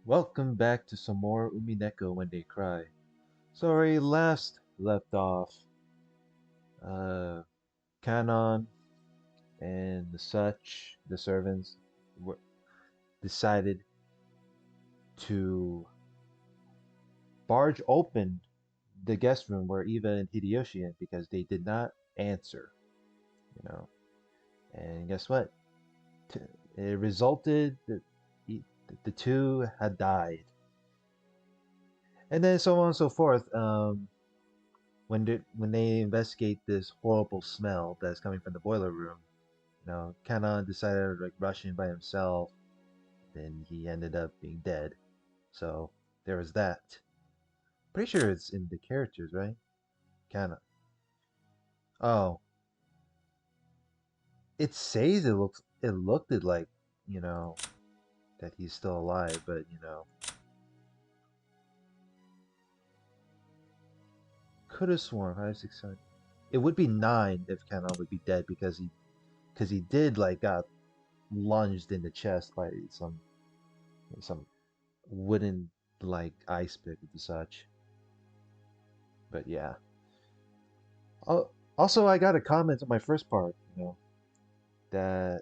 Welcome back to some more Umineko when they cry. Sorry, last left off, uh, Kanon and the servants, were, decided to barge open the guest room where Eva and Hideyoshi in because they did not answer, you know. And guess what? T- It resulted that the two had died. And then so on and so forth. When they investigate this horrible smell that's coming from the boiler room, Kanan decided to like rush in by himself. Then he ended up being dead. So there was that. Pretty sure it's in the characters, right? Kanan. Oh, it says it looked like you know that he's still alive, but could have sworn 5, 6, 7. It would be 9 if Kanan would be dead because he did like got lunged in the chest by some wooden like ice pick and such. But yeah. Oh, also, I got a comment on my first part, that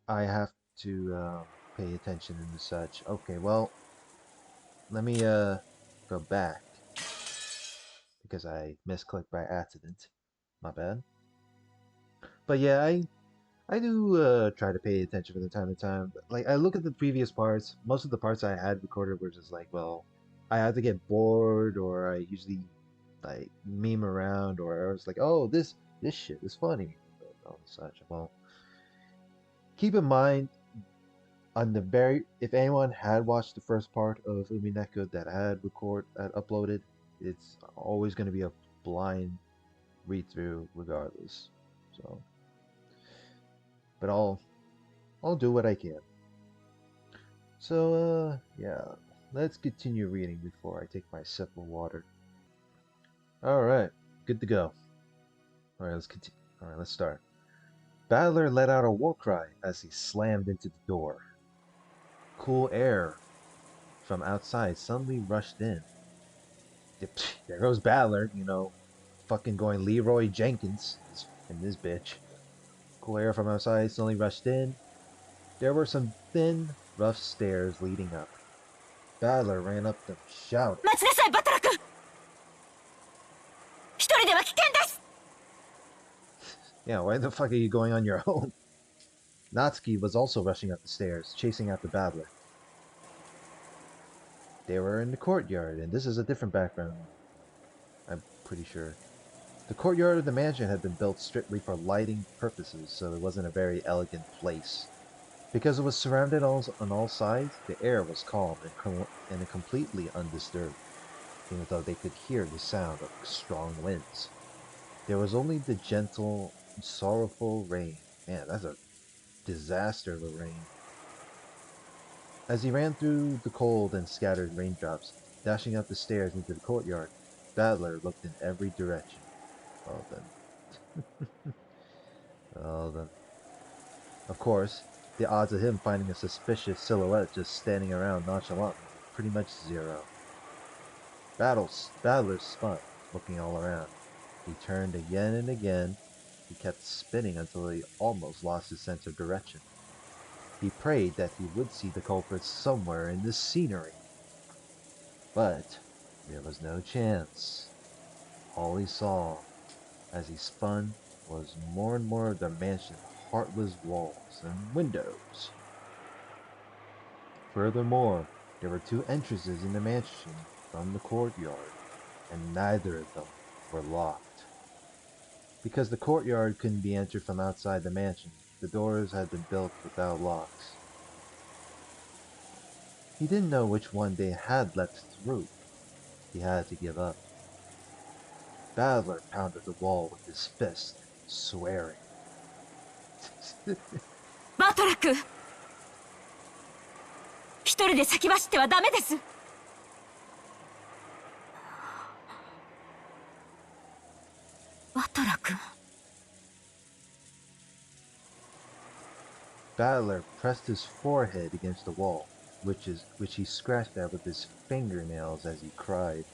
I have to pay attention and such. Okay, well, let me go back because I misclicked by accident. My bad. But yeah, I do try to pay attention from time to time. Like I look at the previous parts. Most of the parts I had recorded were just like, well, I either get bored or I usually like meme around or I was like, oh, this shit is funny, and such. Well, keep in mind on the very if anyone had watched the first part of Umineko that I had uploaded, it's always going to be a blind read through regardless. So, but I'll do what I can. So, yeah, let's continue reading before I take my sip of water. All right, good to go. All right, let's continue. All right, let's start. Battler let out a war cry as he slammed into the door. Cool air from outside suddenly rushed in. There goes Battler, fucking going Leroy Jenkins in this bitch. Cool air from outside suddenly rushed in. There were some thin, rough stairs leading up. Battler ran up them, shouting. Yeah, why the fuck are you going on your own? Natsuki was also rushing up the stairs, chasing after Battler. They were in the courtyard, and this is a different background, I'm pretty sure. The courtyard of the mansion had been built strictly for lighting purposes, so it wasn't a very elegant place. Because it was surrounded on all sides, the air was calm and completely undisturbed, even though they could hear the sound of strong winds. There was only the gentle, sorrowful rain. Man, that's a disaster of a rain. As he ran through the cold and scattered raindrops, dashing up the stairs into the courtyard, Battler looked in every direction. Well then. Well then. Of course, the odds of him finding a suspicious silhouette just standing around nonchalantly were pretty much zero. Battler spun, looking all around. He turned again and again. He kept spinning until he almost lost his sense of direction. He prayed that he would see the culprit somewhere in this scenery. But there was no chance. All he saw as he spun was more and more of the mansion's heartless walls and windows. Furthermore, there were two entrances in the mansion from the courtyard, and neither of them were locked. Because the courtyard couldn't be entered from outside the mansion, the doors had been built without locks. He didn't know which one they had let through. He had to give up. Battler pounded the wall with his fist, swearing. バトラ君、一人で先走ってはダメです。バトラ君。Battler pressed his forehead against the wall. which he scratched at with his fingernails as he cried.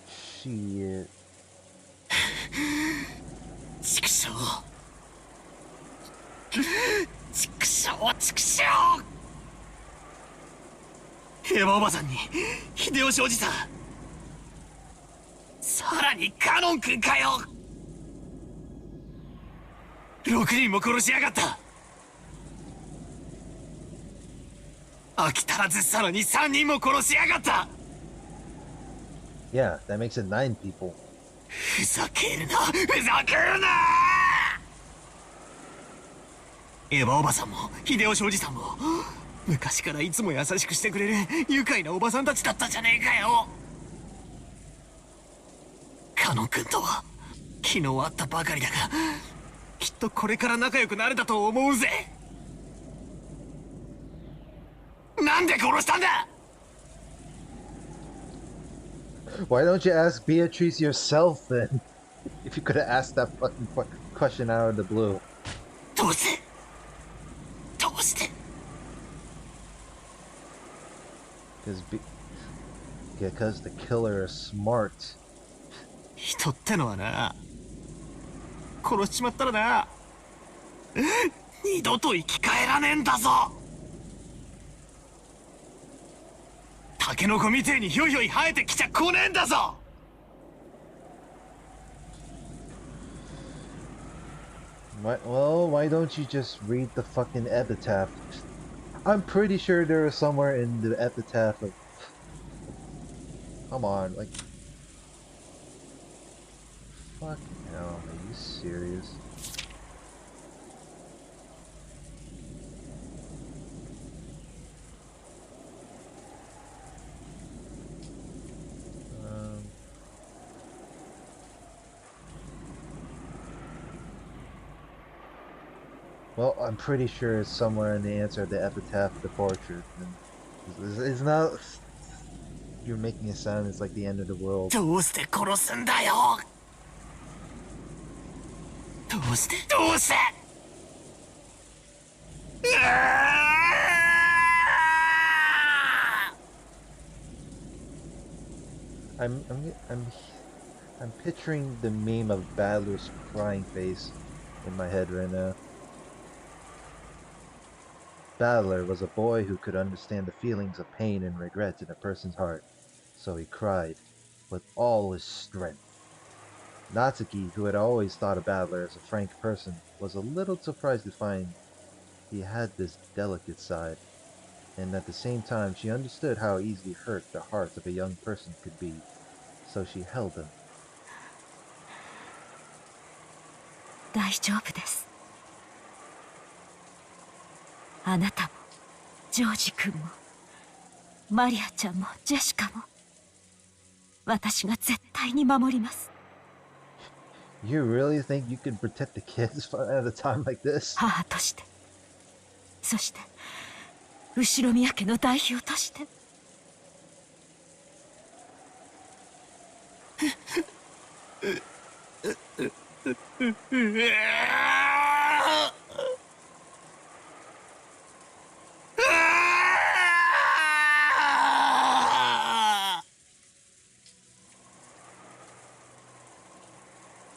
Shit. 畜生畜生畜生エヴァおばさんに秀吉おじさん、さらにカノン君かよ。6人も殺しやがった。飽き足らずさらに3人も殺しやがった。 Yeah, that makes it 9 people. ふざけるなふざけるな。エヴァおばさんも秀吉おじさんも昔からいつも優しくしてくれる愉快なおばさんたちだったじゃねえかよ。カノン君とは昨日会ったばかりだが、きっとこれから仲良くなれたと思うぜ。なんで殺したんだ。 Why don't you ask Beatrice yourself then? If you could have asked that fucking question out of the blue. どうしてどうして。 Because the killer is smart. 人ってのはな、殺しちまったらな、二度と生き返らねえんだぞ。タケノコみてえにひょいひょい生えてきちゃこねえんだぞ。 Why don't you just read the fucking epitaph? I'm pretty sure there is somewhere in the epitaph of... Come on, like... Fucking hell, are you serious? Well, I'm pretty sure it's somewhere in the answer of the epitaph of the portrait. It's not... You're making it sound it's like the end of the world. どうして殺すんだよ。どうしてどうして。 I'm picturing the meme of Battler's crying face in my head right now. Battler was a boy who could understand the feelings of pain and regret in a person's heart, so he cried with all his strength. Natsuki, who had always thought of Battler as a frank person, was a little surprised to find he had this delicate side, and at the same time she understood how easily hurt the heart of a young person could be, so she held him. 大丈夫です。あなたもジョージ君もマリアちゃんもジェシカも私が絶対に守ります。 You really think you can protect the kids at a time like this? 母として、そして後宮家の代表として。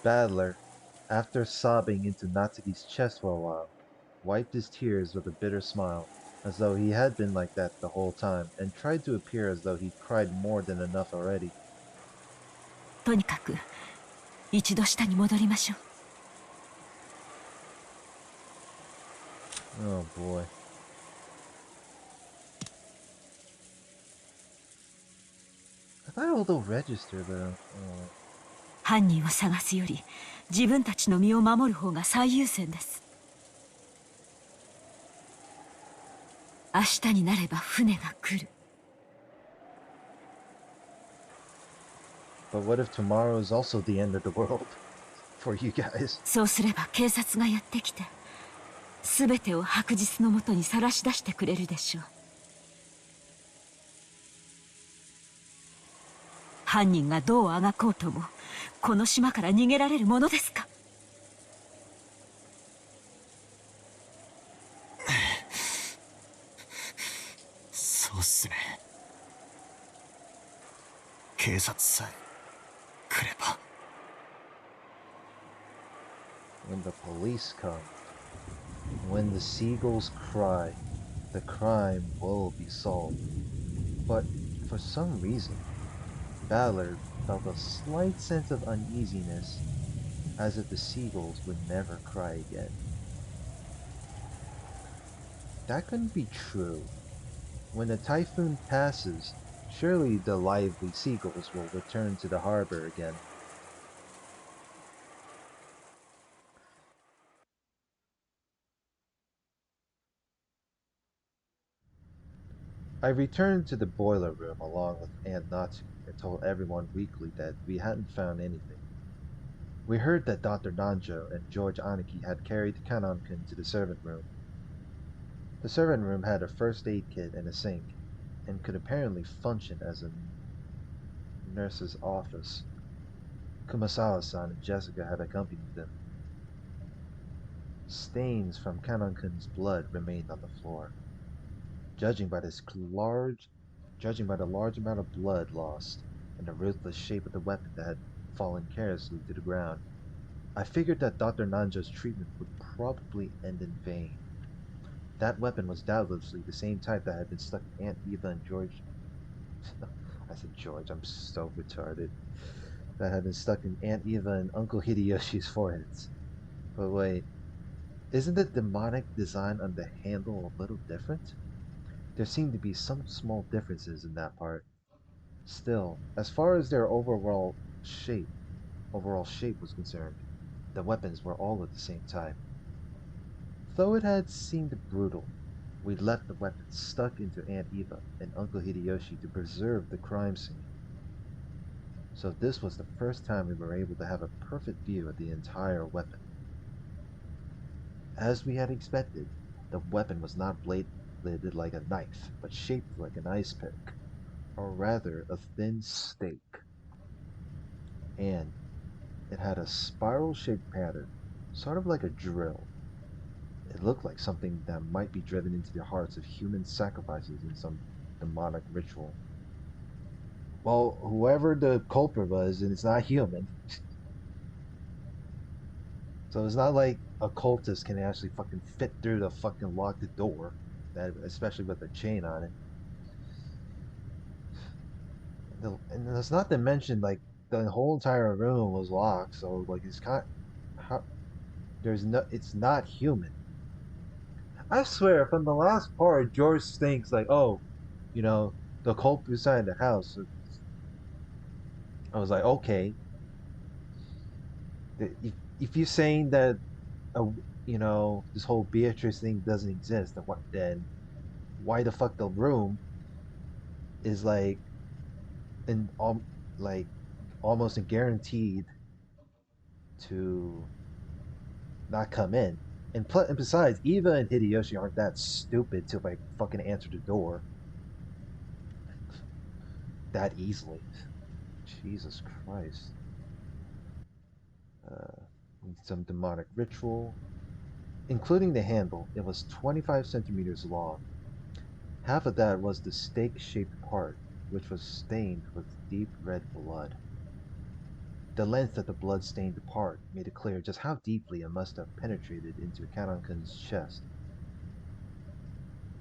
Battler, after sobbing into Natsuki's chest for a while, wiped his tears with a bitter smile, as though he had been like that the whole time, and tried to appear as though he'd cried more than enough already. とにかく一度下に戻りましょう。 Oh boy. I thought it'll register though. Oh. 犯人を探すより自分たちの身を守る方が最優先です。明日になれば船が来る。 But what if tomorrow is also the end of the world for you guys? そうすれば警察がやってきて全てを白日のもとにさらし出してくれるでしょう。犯人がどうあがこうともこの島から逃げられるものですか。っすね。警察さえ来れば。When the police come, when the seagulls cry, the crime will be solved. But for some reason, Ballard felt a slight sense of uneasiness, as if the seagulls would never cry again. That couldn't be true. When the typhoon passes, surely the lively seagulls will return to the harbor again. I returned to the boiler room along with Aunt Natsu and told everyone weakly that we hadn't found anything. We heard that Dr. Nanjo and George Aniki had carried Kanonkin to the servant room. The servant room had a first aid kit and a sink, and could apparently function as a nurse's office. Kumasawa-san and Jessica had accompanied them. Stains from Kanonkun's blood remained on the floor. Judging by this large, Judging by the large amount of blood lost and the ruthless shape of the weapon that had fallen carelessly to the ground, I figured that Dr. Nanjo's treatment would probably end in vain. That weapon was doubtlessly the same type that had been stuck in Aunt Eva and George. I said George, I'm so retarded. That had been stuck in Aunt Eva and Uncle Hideyoshi's foreheads. But wait, isn't the demonic design on the handle a little different? There seemed to be some small differences in that part. Still, as far as their shape, overall shape was concerned, the weapons were all of the same type. Though it had seemed brutal, we left the weapons stuck into Aunt Eva and Uncle Hideyoshi to preserve the crime scene. So this was the first time we were able to have a perfect view of the entire weapon. As we had expected, the weapon was not bladed like a knife, but shaped like an ice pick, or rather a thin stake. And it had a spiral-shaped pattern, sort of like a drill. It looked like something that might be driven into the hearts of human sacrifices in some demonic ritual. Well, whoever the culprit was, and it's not human, so it's not like a cultist can actually fucking fit through the fucking locked door, that especially with a chain on it. And that's not to mention like the whole entire room was locked, so like it's kind how there's no it's not human. I swear, from the last part, George thinks like, oh, you know, the culprit inside the house. So I was like, okay, if you're saying that, uh, this whole Beatrice thing doesn't exist, then why the fuck the room is like in like almost guaranteed to not come in. And besides, Eva and Hideyoshi aren't that stupid to like fucking answer the door that easily. Jesus Christ. Uh, some demonic ritual, including the handle. It was 25 centimeters long. Half of that was the stake shaped part, which was stained with deep red blood. The length of the blood stained part made it clear just how deeply it must have penetrated into Kanonkun's chest.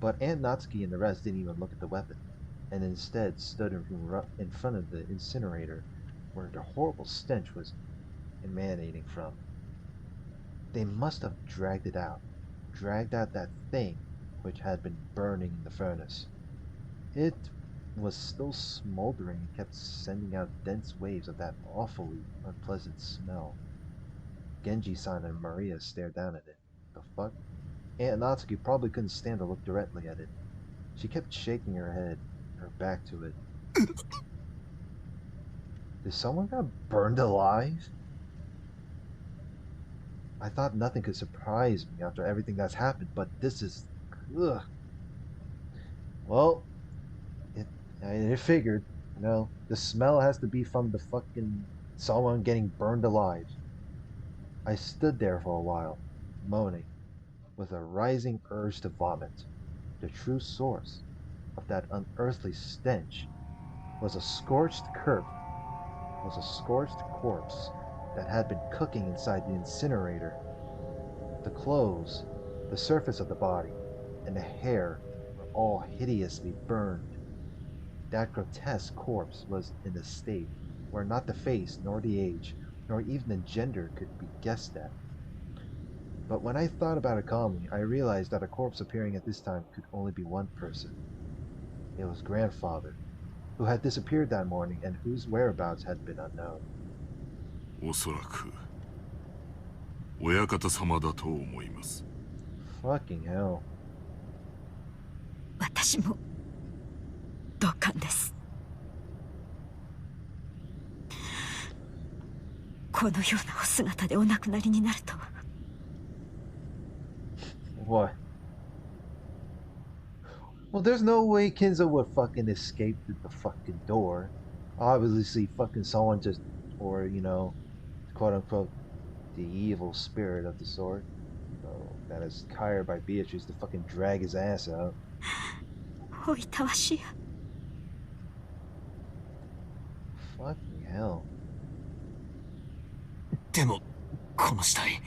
But Aunt Natsuki and the rest didn't even look at the weapon, and instead stood in front of the incinerator where the horrible stench was emanating from. They must have dragged out that thing which had been burning in the furnace. It was still smoldering and kept sending out dense waves of that awfully unpleasant smell. Genji-san and Maria stared down at it. The fuck? Aunt Natsuki probably couldn't stand to look directly at it. She kept shaking her head, her back to it. Did someone got burned alive? I thought nothing could surprise me after everything that's happened, but this is... Ugh. Well, it, it figured, the smell has to be from the fucking someone getting burned alive. I stood there for a while, moaning, with a rising urge to vomit. The true source. of that unearthly stench was a scorched corpse that had been cooking inside the incinerator. The clothes, the surface of the body, and the hair were all hideously burned. That grotesque corpse was in a state where not the face, nor the age, nor even the gender could be guessed at. But when I thought about it calmly, I realized that a corpse appearing at this time could only be one person. It was grandfather, who had disappeared that morning and whose whereabouts had been unknown. おそらく親方様だと思います。 Fucking hell. 私も同感です。このようなお姿でお亡くなりになるとは。What? Well, there's no way Kinzo would fucking escape through the fucking door. Obviously, fucking someone just, or, quote unquote, the evil spirit of the sort, that is hired by Beatrice to fucking drag his ass out. おいたわしや。Fucking hell. でもこの死体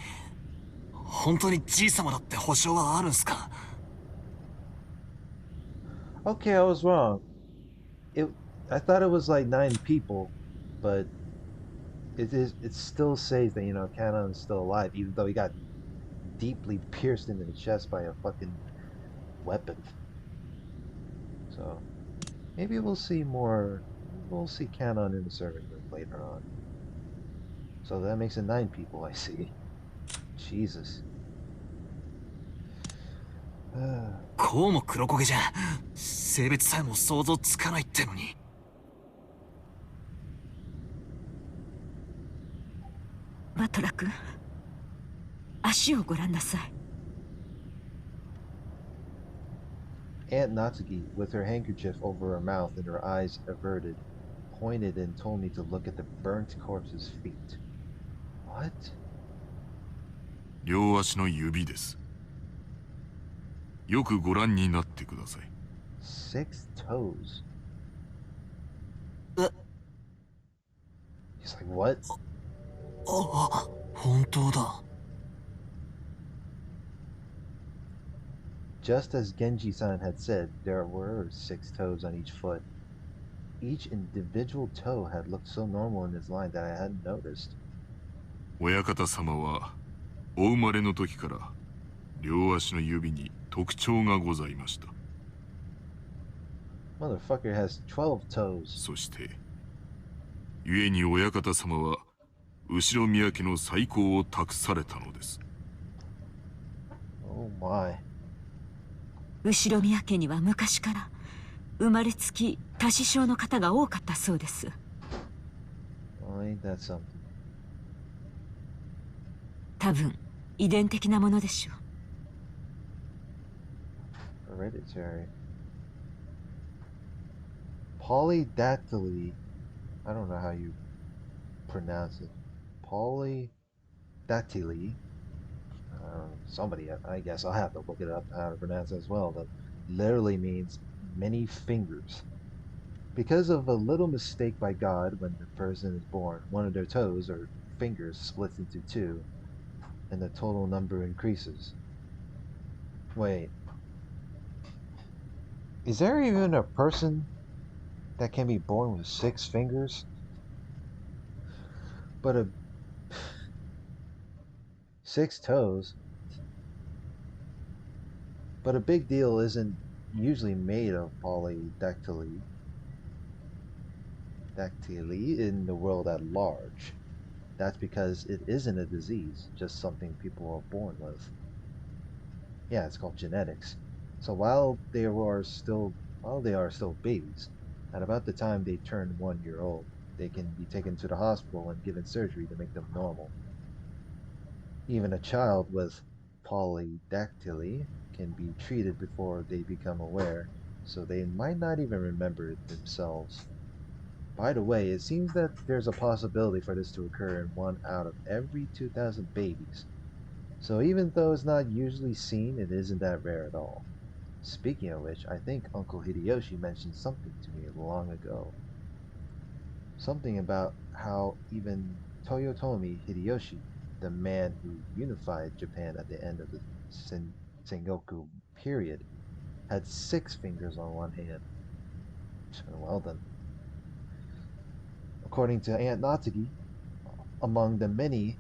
本当にじい様だって保証はあるんすか？ Okay, I was wrong. I thought it was like 9 people, but it still says that Canon is still alive, even though he got deeply pierced into the chest by a fucking weapon. So maybe we'll see more. We'll see Canon in the servant room later on. So that makes it 9 people, I see. Jesus. こうも黒焦げじゃ性別さえも想像つかないってのに。バトラ君、足をご覧なさい。Aunt Natsuki, with her handkerchief over her mouth and her eyes averted, pointed and told me to look at the burnt corpse's feet. What? 両足の指です。よくご覧になってください。6 toes. He's like, what? あ、本当だ。Just as Genji-san had said, there were 6 toes on each foot. Each individual toe had looked so normal in his line that I hadn't noticed. 親方様はお生まれの時から両足の指に特徴がございました。 Motherfucker has 12 toes. そして故に親方様は後ろ宮家の再興を託されたのです。 Oh my. 後宮家には昔から生まれつき多子症の方が多かったそうです。 Well, ain't that something? 多分遺伝的なものでしょう。 Hereditary. Polydactyly. I don't know how you pronounce it. Polydactyly. Somebody, I guess I'll have to look it up how to pronounce it as well. That literally means many fingers. Because of a little mistake by God when the person is born, one of their toes or fingers splits into 2, and the total number increases. Wait. Is there even a person that can be born with 6 fingers? But 6 toes? But a big deal isn't usually made of polydactyly in the world at large. That's because it isn't a disease, just something people are born with. Yeah, it's called genetics. So while they are still babies, at about the time they turn 1 year old, they can be taken to the hospital and given surgery to make them normal. Even a child with polydactyly can be treated before they become aware, so they might not even remember it themselves. By the way, it seems that there's a possibility for this to occur in 1 out of every 2,000 babies. So even though it's not usually seen, it isn't that rare at all. Speaking of which, I think Uncle Hideyoshi mentioned something to me long ago. Something about how even Toyotomi Hideyoshi, the man who unified Japan at the end of the Sengoku period, had 6 fingers on one hand. Well then, according to Aunt Natsuki, among the many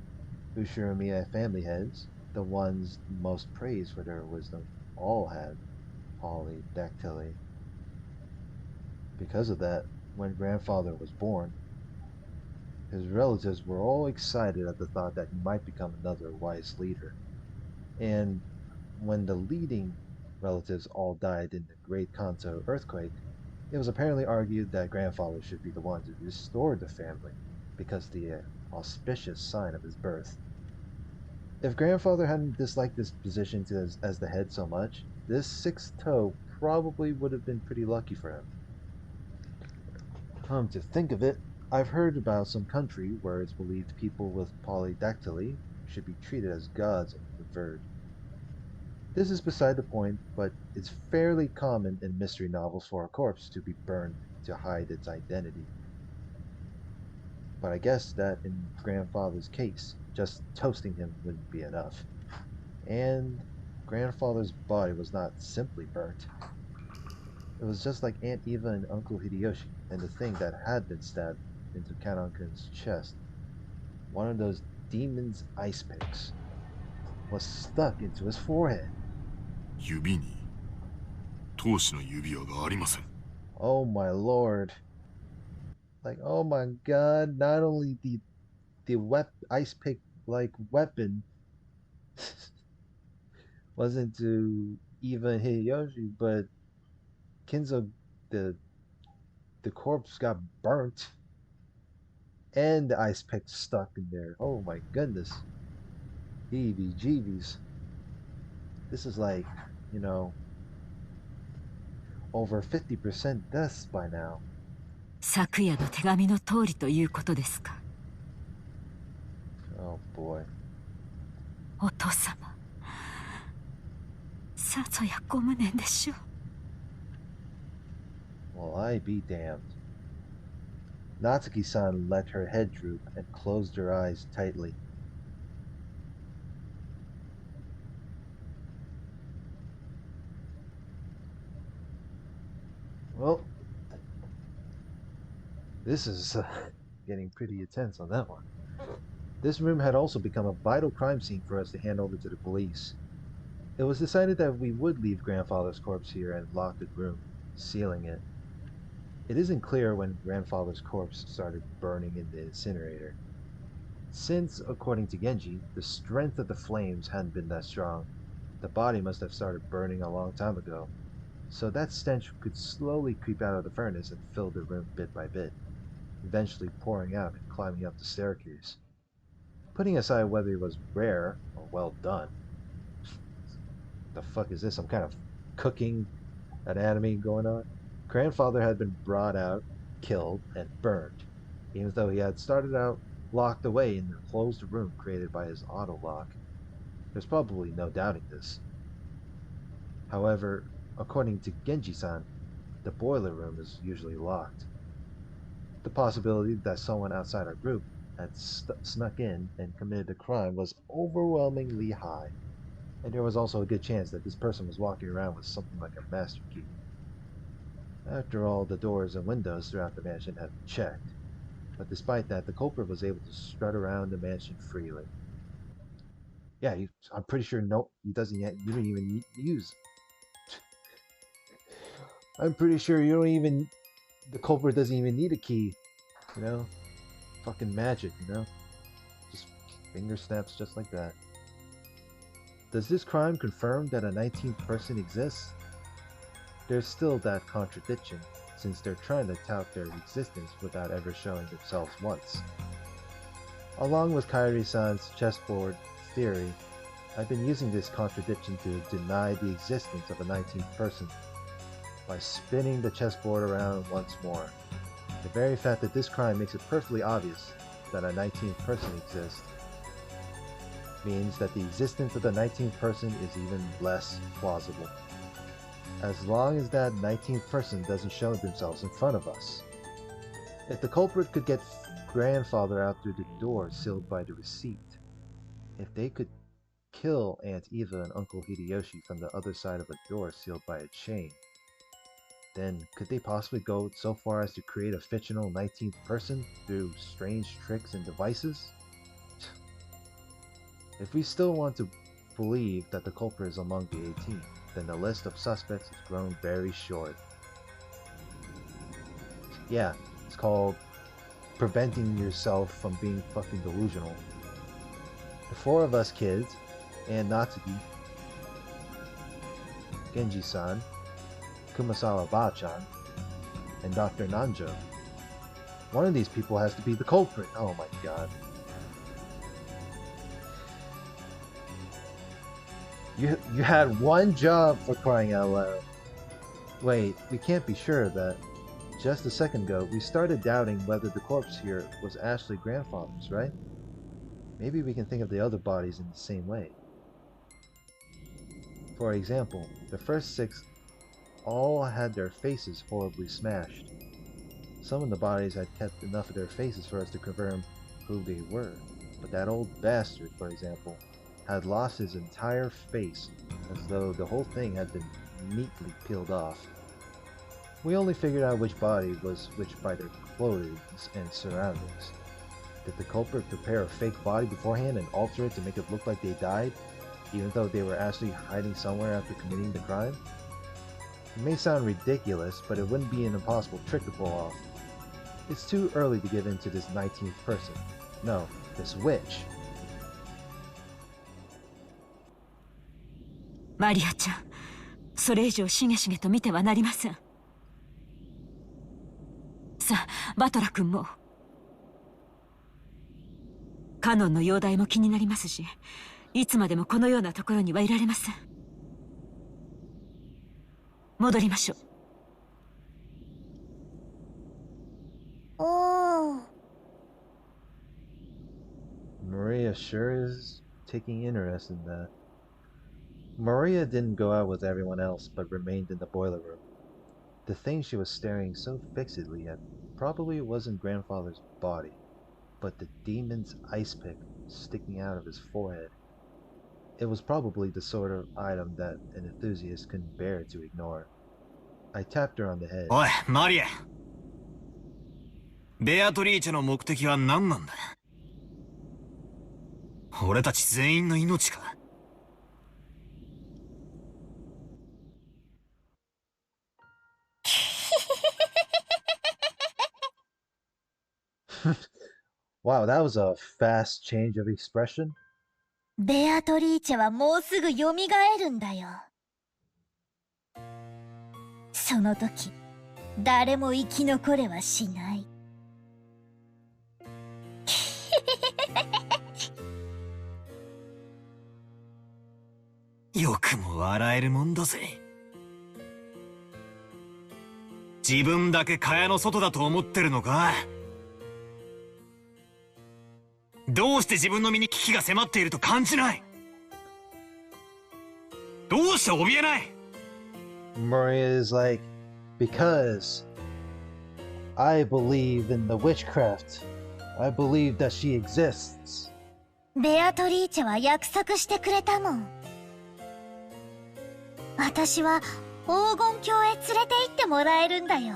Ushiromiya family heads, the ones most praised for their wisdom all had polydactyly. Because of that, when grandfather was born, his relatives were all excited at the thought that he might become another wise leader. And when the leading relatives all died in the Great Kanto earthquake, it was apparently argued that grandfather should be the one to restore the family because the auspicious sign of his birth. If grandfather hadn't disliked this position as the head so much, this sixth toe probably would have been pretty lucky for him. Come to think of it, I've heard about some country where it's believed people with polydactyly should be treated as gods and revered. This is beside the point, but it's fairly common in mystery novels for a corpse to be burned to hide its identity. But I guess that in grandfather's case, just toasting him wouldn't be enough. And grandfather's body was not simply burnt. It was just like Aunt Eva and Uncle Hideyoshi, and the thing that had been stabbed into Kanonkun's chest, one of those demon's ice picks, was stuck into his forehead. 指に当主の指輪がありません。Oh my lord. Like, oh my god, not only the ice pick like weapon wasn't to Eva Hideyoshi, but Kinzo the the corpse got burnt and the ice pick stuck in there. Oh my goodness. Heebie jeebies. This is like, you know, over 50% deaths by now. 昨夜の手紙の通りということですか。Oh boy. お父様、さぞやご無念でしょう。Well, I be damned. Natsuki-san let her head droop and closed her eyes tightly. Well, this is getting pretty intense on that one. This room had also become a vital crime scene for us to hand over to the police. It was decided that we would leave grandfather's corpse here and lock the room, sealing it. It isn't clear when grandfather's corpse started burning in the incinerator. Since, according to Genji, the strength of the flames hadn't been that strong, the body must have started burning a long time ago. So that stench could slowly creep out of the furnace and fill the room bit by bit, eventually pouring out and climbing up the staircase. Putting aside whether it was rare or well done, the fuck is this? Some kind of cooking anatomy going on? Grandfather had been brought out, killed, and burned, even though he had started out locked away in the closed room created by his auto lock. There's probably no doubting this. However, according to Genji-san, the boiler room is usually locked. The possibility that someone outside our group had snuck in and committed a crime was overwhelmingly high, and there was also a good chance that this person was walking around with something like a master key. After all, the doors and windows throughout the mansion had been checked, but despite that, the culprit was able to strut around the mansion freely. Yeah, I'm pretty sure no, he doesn't yet. You don't even use. I'm pretty sure you don't even. The culprit doesn't even need a key. You know, fucking magic. You know, just finger snaps just like that. Does this crime confirm that a 19th person exists? There's still that contradiction, since they're trying to tout their existence without ever showing themselves once. Along with Kairi-san's chessboard theory, I've been using this contradiction to deny the existence of a 19th person by spinning the chessboard around once more. The very fact that this crime makes it perfectly obvious that a 19th person exists means that the existence of the 19th person is even less plausible. as long as that 19th person doesn't show themselves in front of us. If the culprit could get grandfather out through the door sealed by the receipt, if they could kill Aunt Eva and Uncle Hideyoshi from the other side of a door sealed by a chain, then could they possibly go so far as to create a fictional 19th person through strange tricks and devices? If we still want to believe that the culprit is among the 18, then the list of suspects has grown very short. Yeah, it's called preventing yourself from being fucking delusional. The four of us kids, and Natsuki, Genji-san, Kumasawa Ba-chan, and Dr. Nanjo. One of these people has to be the culprit. Oh my god. You had one job, for crying out loud. Wait, we can't be sure of that. Just a second ago, we started doubting whether the corpse here was actually grandfather's, right? Maybe we can think of the other bodies in the same way. For example, the first 6 all had their faces horribly smashed. Some of the bodies had kept enough of their faces for us to confirm who they were, but that old bastard, for example, had lost his entire face, as though the whole thing had been neatly peeled off. We only figured out which body was which by their clothing and surroundings. Did the culprit prepare a fake body beforehand and alter it to make it look like they died, even though they were actually hiding somewhere after committing the crime? It may sound ridiculous, but it wouldn't be an impossible trick to pull off. It's too early to get into this 19th person. No, this witch. マリアちゃん、それ以上しげしげと見てはなりません。さあ、バトラ君も。カノンの容体も気になりますし、いつまでもこのようなところにはいられません。戻りましょう。おー。 Maria sure is taking interest in that. Maria didn't go out with everyone else, but remained in the boiler room. The thing she was staring so fixedly at probably wasn't grandfather's body, but the demon's ice pick sticking out of his forehead. It was probably the sort of item that an enthusiast couldn't bear to ignore. I tapped her on the head. おい、マリア。ベアトリーチェの目的は何なんだ？俺たち全員の命か？ Wow, that was a fast change of expression. ベアトリーチェはもうすぐ蘇るんだよ。その時、誰も生き残れはしない。よくも笑えるもんだぜ。自分だけ蚊帳の外だと思ってるのか？どうして自分の身に危機が迫っていると感じない？どうして怯えない？ Maria is like, because I believe in the witchcraft. I believe that she exists. ベアトリーチェは約束してくれたもん。私は黄金郷へ連れて行ってもらえるんだよ。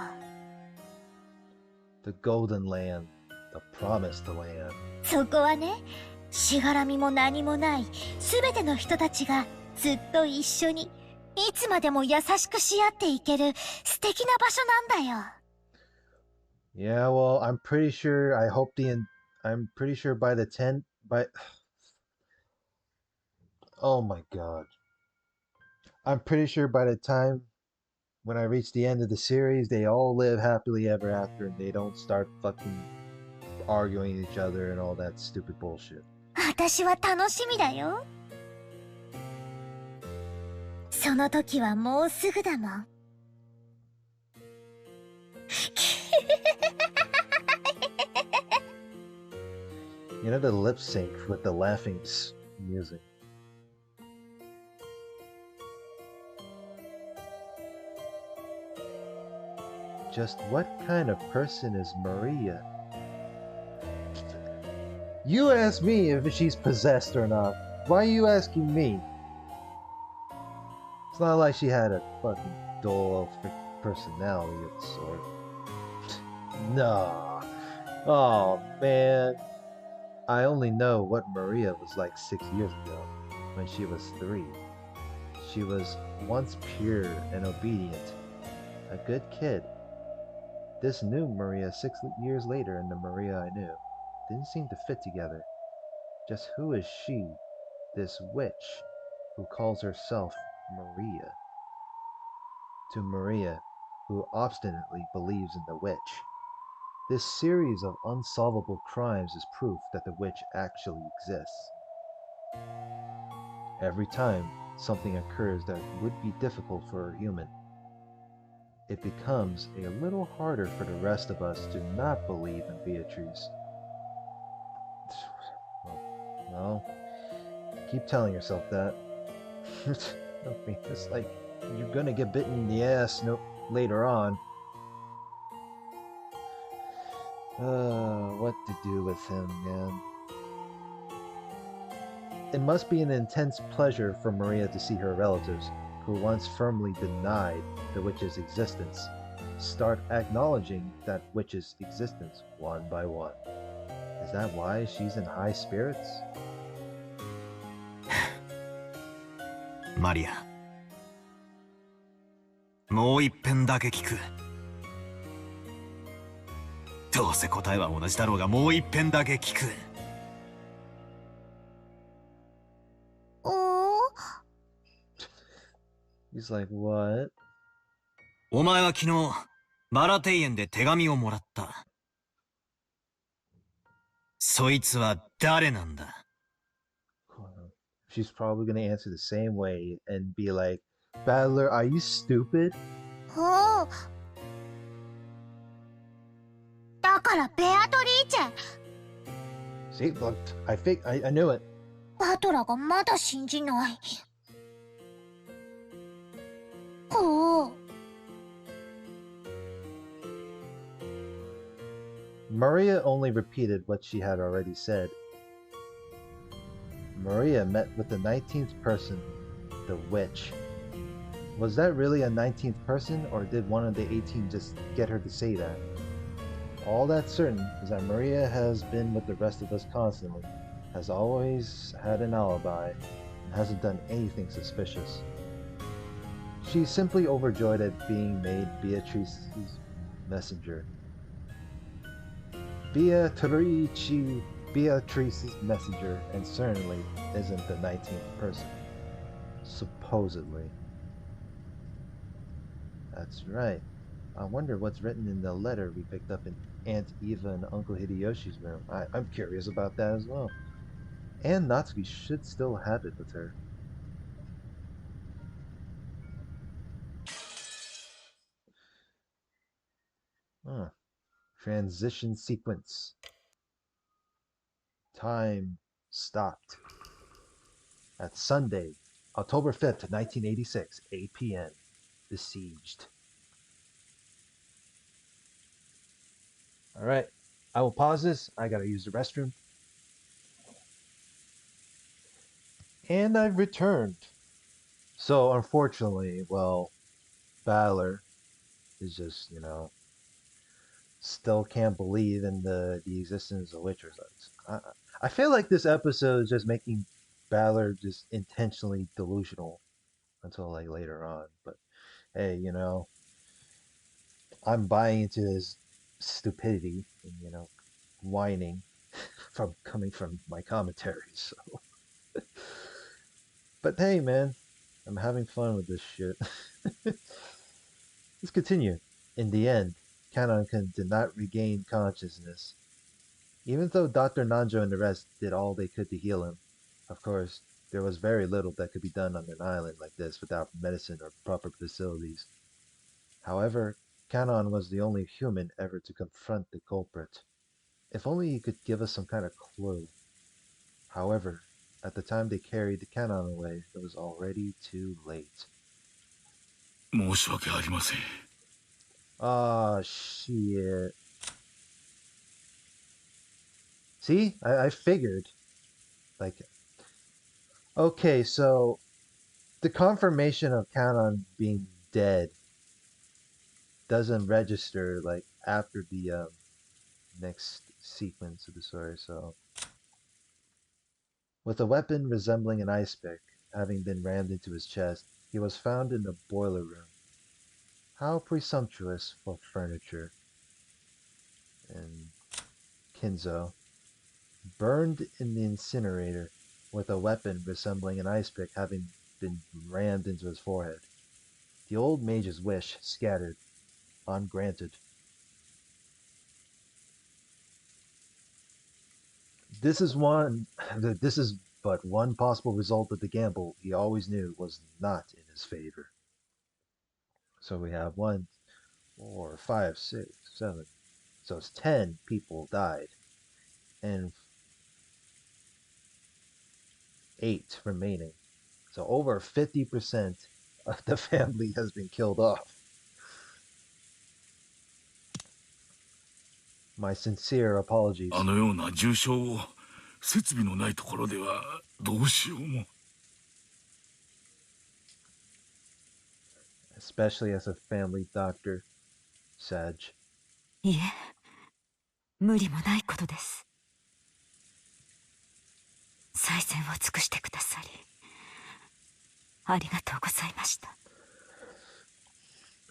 The Golden Land, the Promised Land. そこはね、しがらみも何もないすべての人たちがずっと一緒にいつまでも優しくし合っていける素敵な場所なんだよ。Yeah, well, I'm pretty sure. I'm pretty sure by the 10 by. Oh my god. I'm pretty sure by the time when I reach the end of the series, they all live happily ever after and they don't start fucking arguing each other and all that stupid bullshit. 私は楽しみだよ。その時はもうすぐだもん。You know, the lip sync with the laughing music. Just what kind of person is Maria? You ask me if she's possessed or not. Why are you asking me? It's not like she had a fucking dull personality of the sort. Nah. Oh man. I only know what Maria was like 6 years ago, when she was 3. She was once pure and obedient, a good kid. This new Maria 6 years later and the Maria I knew didn't seem to fit together. Just who is she, this witch, who calls herself Maria? To Maria, who obstinately believes in the witch, this series of unsolvable crimes is proof that the witch actually exists. Every time something occurs that would be difficult for a human, it becomes a little harder for the rest of us to not believe in Beatrice. Well, keep telling yourself that. I mean, it's like you're gonna get bitten in the ass later on. What to do with him, man? It must be an intense pleasure for Maria to see her relatives, who once firmly denied the witch's existence, start acknowledging that witch's existence one by one. Is that why she's in high spirits? マリア、もう一遍だけ聞く。どうせ答えは同じだろうが、もう一遍だけ聞く。He's like, what? お前は昨日、バラ庭園で手紙をもらった。そいつは誰なんだ？ She's probably gonna answer the same way and be like, Battler, are you stupid? だからベアトリーチェ。 See, look, I knew it. バトラがまだ信じない。Maria only repeated what she had already said. Maria met with the 19th person, the witch. Was that really a 19th person, or did one of the 18 just get her to say that? All that's certain is that Maria has been with the rest of us constantly, has always had an alibi, and hasn't done anything suspicious. She's simply overjoyed at being made Beatrice's messenger. Beatrice's messenger, and certainly isn't the 19th person. Supposedly. That's right. I wonder what's written in the letter we picked up in Aunt Eva and Uncle Hideyoshi's room. I'm curious about that as well. And Natsuki should still have it with her. Huh. Transition sequence. Time stopped at Sunday, October 5th, 1986, 8 p.m. Besieged. All right, I will pause this. I gotta use the restroom. And I've returned. So, unfortunately, well, Balor is just, still can't believe in the existence of Witchers. I feel like this episode is just making Balor just intentionally delusional until like later on. But hey, I'm buying into his stupidity and whining from coming from my commentaries. So. But hey, man, I'm having fun with this shit. Let's continue. In the end, Kanon did not regain consciousness. Even though Dr. Nanjo and the rest did all they could to heal him, of course, there was very little that could be done on an island like this without medicine or proper facilities. However, Kanon was the only human ever to confront the culprit. If only he could give us some kind of clue. However, at the time they carried the Kanon away, it was already too late. 申し訳ありません。Oh, shit. See? I figured. Like, okay, so the confirmation of Canon being dead doesn't register, like, after the next sequence of the story, so. With a weapon resembling an ice pick having been rammed into his chest, he was found in the boiler room. How presumptuous for furniture. And Kinzo, burned in the incinerator with a weapon resembling an ice pick having been rammed into his forehead. The old mage's wish scattered, ungranted. This is one this is but one possible result of the gamble he always knew was not in his favor. So we have 1, 4, 5, 6, 7. So it's 10 people died, and 8 remaining. So over 50% of the family has been killed off. My sincere apologies. あのような重傷を設備のないところではどうしようも。Especially as a family doctor, Sag. いえ、無理もないことです。最善を尽くしてくださり、ありがとうございました。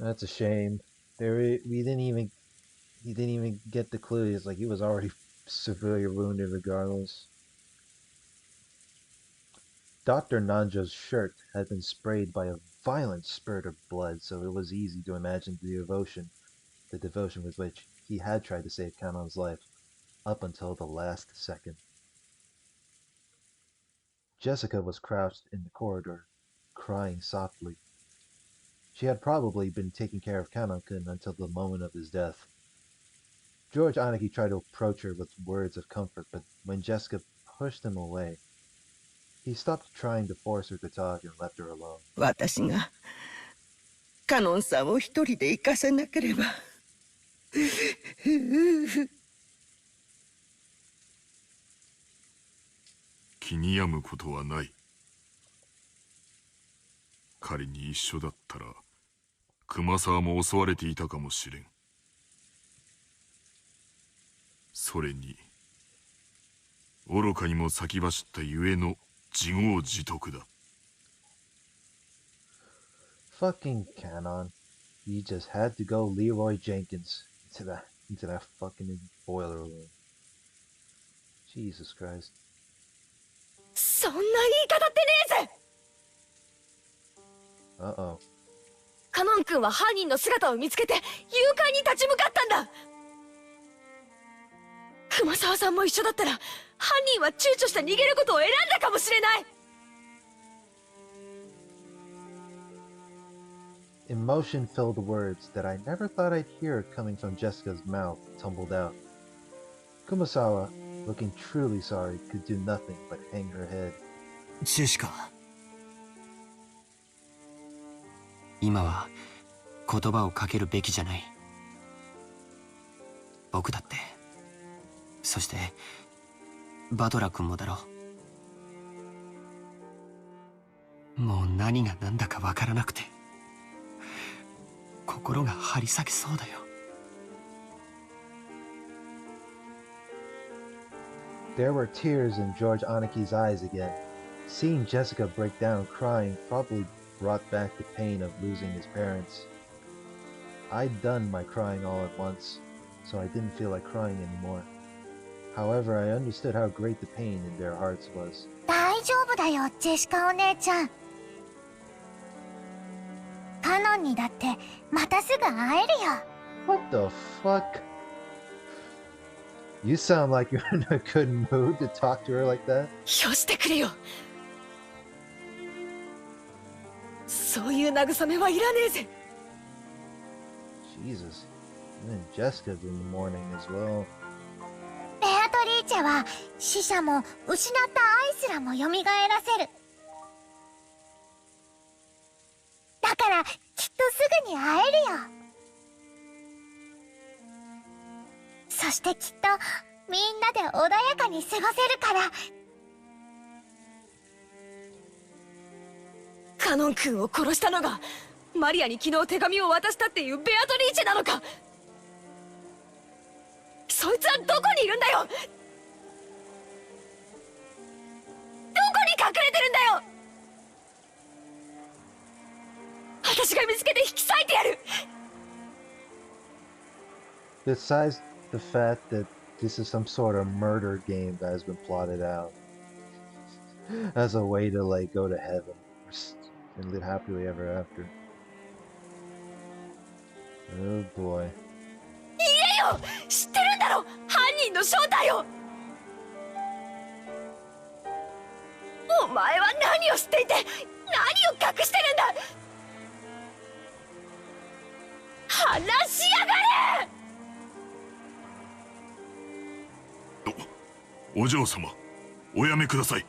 That's a shame. We didn't even he didn't even get the clue. It's like he was already severely wounded regardless. Dr. Nanjo's shirt had been sprayed by a violent spurt of blood, so it was easy to imagine the devotion with which he had tried to save Kanon's life, up until the last second. Jessica was crouched in the corridor, crying softly. She had probably been taking care of Kanon-kun until the moment of his death. George Aniki tried to approach her with words of comfort, but when Jessica pushed him away, he stopped trying to force her to talk and left her alone. 私がカノンさんを一人で行かせなければ。気に病むことはない。仮に一緒だったら熊沢も襲われていたかもしれん。それに愚かにも先走ったゆえの自業自得だ。Fucking Canon. He just had to go Leroy Jenkins into that fucking boiler room. Jesus Christ. そんな言い方ってねえぜ。 Uh-oh. カノン君は犯人の姿を見つけて誘拐に立ち向かったんだ。熊沢さんも一緒だったら犯人は躊躇して逃げることを選んだかもしれない。Emotion-filled words that I never thought I'd hear coming from Jessica's mouth tumbled out. Kumasawa, looking truly sorry, could do nothing but hang her head. ジェシカ、今は言葉をかけるべきじゃない。僕だって、そしてバトラ君もだろう。もう何が何だかわからなくて心が張り裂けそうだよ。There were tears in George Aniki's eyes again. Seeing Jessica break down crying probably brought back the pain of losing his parents. I'd done my crying all at once, so I didn't feel like crying anymore. However, I understood how great the pain in their hearts was. 大丈夫だよ、ジェシカお姉ちゃん。カノンにだってまたすぐ会えるよ。What the fuck? You sound like you're in a good mood to talk to her like that. よしてくれよ。そういう慰めはいらねえぜ。Jesus. And Jessica's in the morning as well. ベアトリーチェは死者も失った愛すらも蘇らせる。だからきっとすぐに会えるよ。そしてきっとみんなで穏やかに過ごせるから。カノン君を殺したのがマリアに昨日手紙を渡したっていうベアトリーチェなのか。そいつはどこにいるんだよ。どこに隠れてるんだよ。私が見つけて引き裂いてやる。 Besides the fact that this is some sort of murder game that has been plotted out as a way to like go to heaven and live happily ever after. Oh boy. 言えよ。知ってるんだろ犯人の正体を。お前は何を知っていて何を隠してるんだ。話しやがれ。お嬢様、おやめください。ベ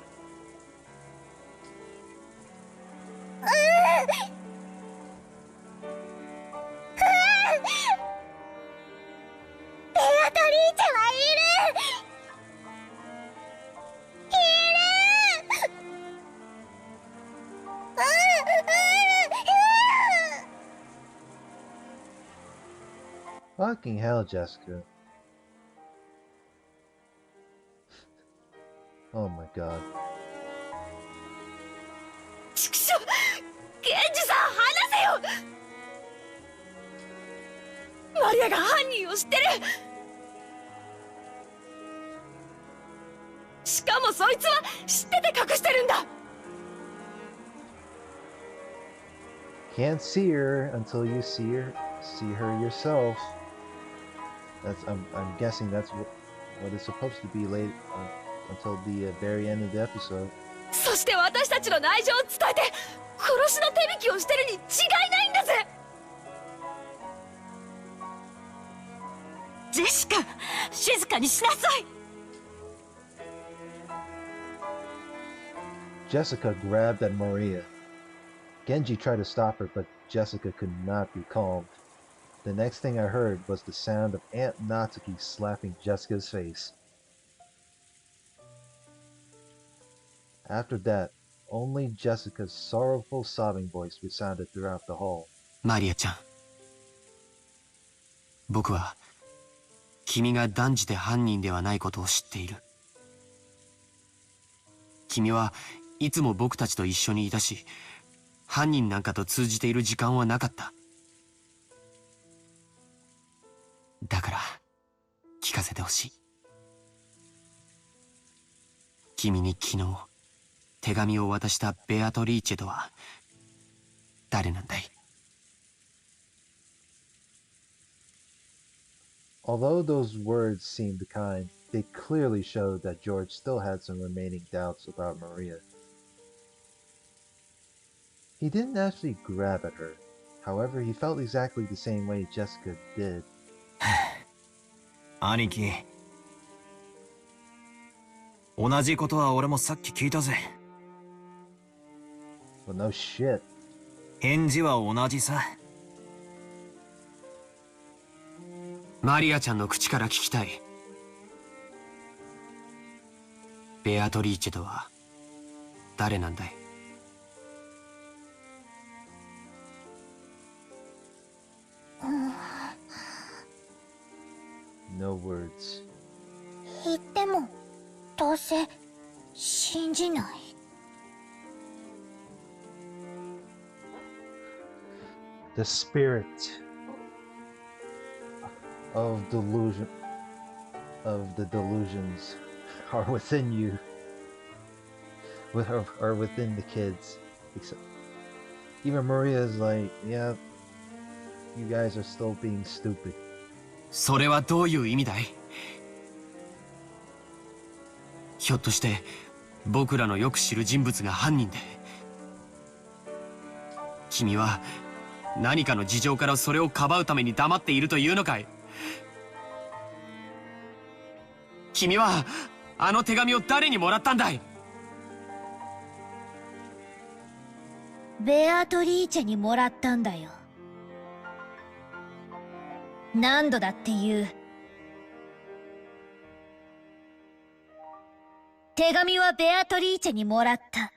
アトリーチェはいる。Fucking hell, Jessica. Oh my god. 畜生。ケンジさん話せよ。マリアが犯人を知ってる。しかもそいつは知ってて隠してるんだ。 Can't see her until you see her yourself. I'm guessing that's what it's supposed to be late until the very end of the episode. そして私たちの内情を伝えて殺しの手引きをしてるに違いないんだぜ。ジェシカ、静かにしなさい。 Jessica grabbed at Maria. Genji tried to stop her, but Jessica could not be calmed. The next thing I heard was the sound of Aunt Natsuki slapping Jessica's face. After that, only Jessica's sorrowful sobbing voice resounded throughout the hall. マリアちゃん、僕は君が断じて犯人ではないことを知っている。君はいつも僕たちと一緒にいたし、犯人なんかと通じている時間はなかった。だから聞かせてほしい。君に昨日手紙を渡したベアトリーチェとは誰なんだい？ Although those words seemed kind, they clearly showed that George still had some remaining doubts about Maria. He didn't actually grab at her. However, he felt exactly the same way Jessica did. 兄貴、同じことは俺もさっき聞いたぜ。Well, no shit. 返事は同じさ。マリアちゃんの口から聞きたい。ベアトリーチェとは誰なんだい？No words. 言ってもどうせ信じない。The spirit of the delusions are within you, are within the kids. Except even Maria's like, yeah, you guys are still being stupid. それはどういう意味だい？ひょっとして僕らのよく知る人物が犯人で、君は何かの事情からそれをかばうために黙っているというのかい？君はあの手紙を誰にもらったんだい？ベアトリーチェにもらったんだよ。何度だって言う。手紙はベアトリーチェにもらった。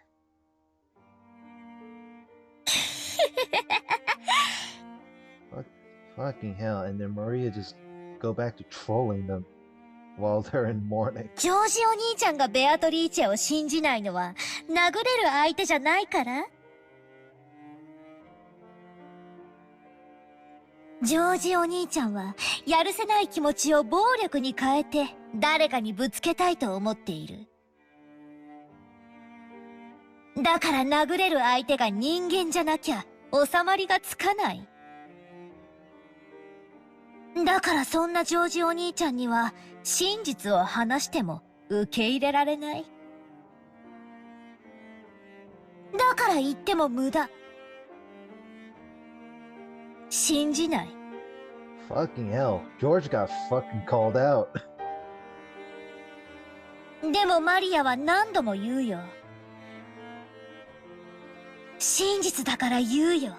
Fucking hell, and then Maria just go back to trolling them while they're in mourning. ジョージお兄ちゃんがベアトリーチェを信じないのは殴れる相手じゃないから？ジョージお兄ちゃんはやるせない気持ちを暴力に変えて誰かにぶつけたいと思っている。だから殴れる相手が人間じゃなきゃ収まりがつかない。だからそんなジョージお兄ちゃんには真実を話しても受け入れられない。だから言っても無駄。信じない。Fucking hell, George got fucking called out. でもマリアは何度も言うよ。真実だから言うよ。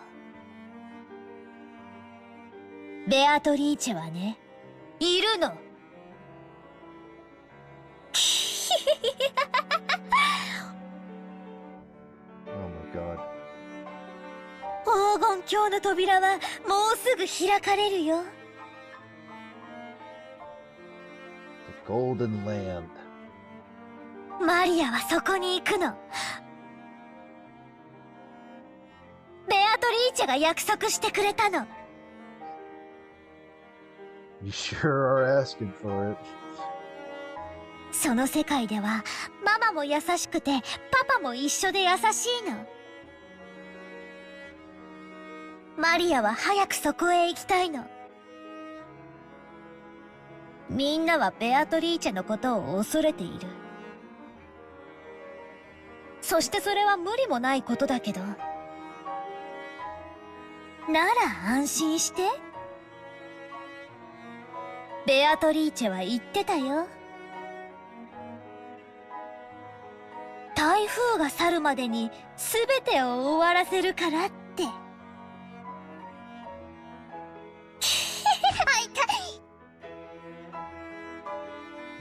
ベアトリーチェはね、いるの。Oh my god. 黄金鏡の扉はもうすぐ開かれるよ。The Golden Land. マリアはそこに行くの。ベアトリーチェが約束してくれたの。You sure are asking for it. その世界ではママも優しくてパパも一緒で優しいの。マリアは早くそこへ行きたいの。みんなはベアトリーチェのことを恐れている。そしてそれは無理もないことだけど。なら安心して。ベアトリーチェは言ってたよ。台風が去るまでに全てを終わらせるからって。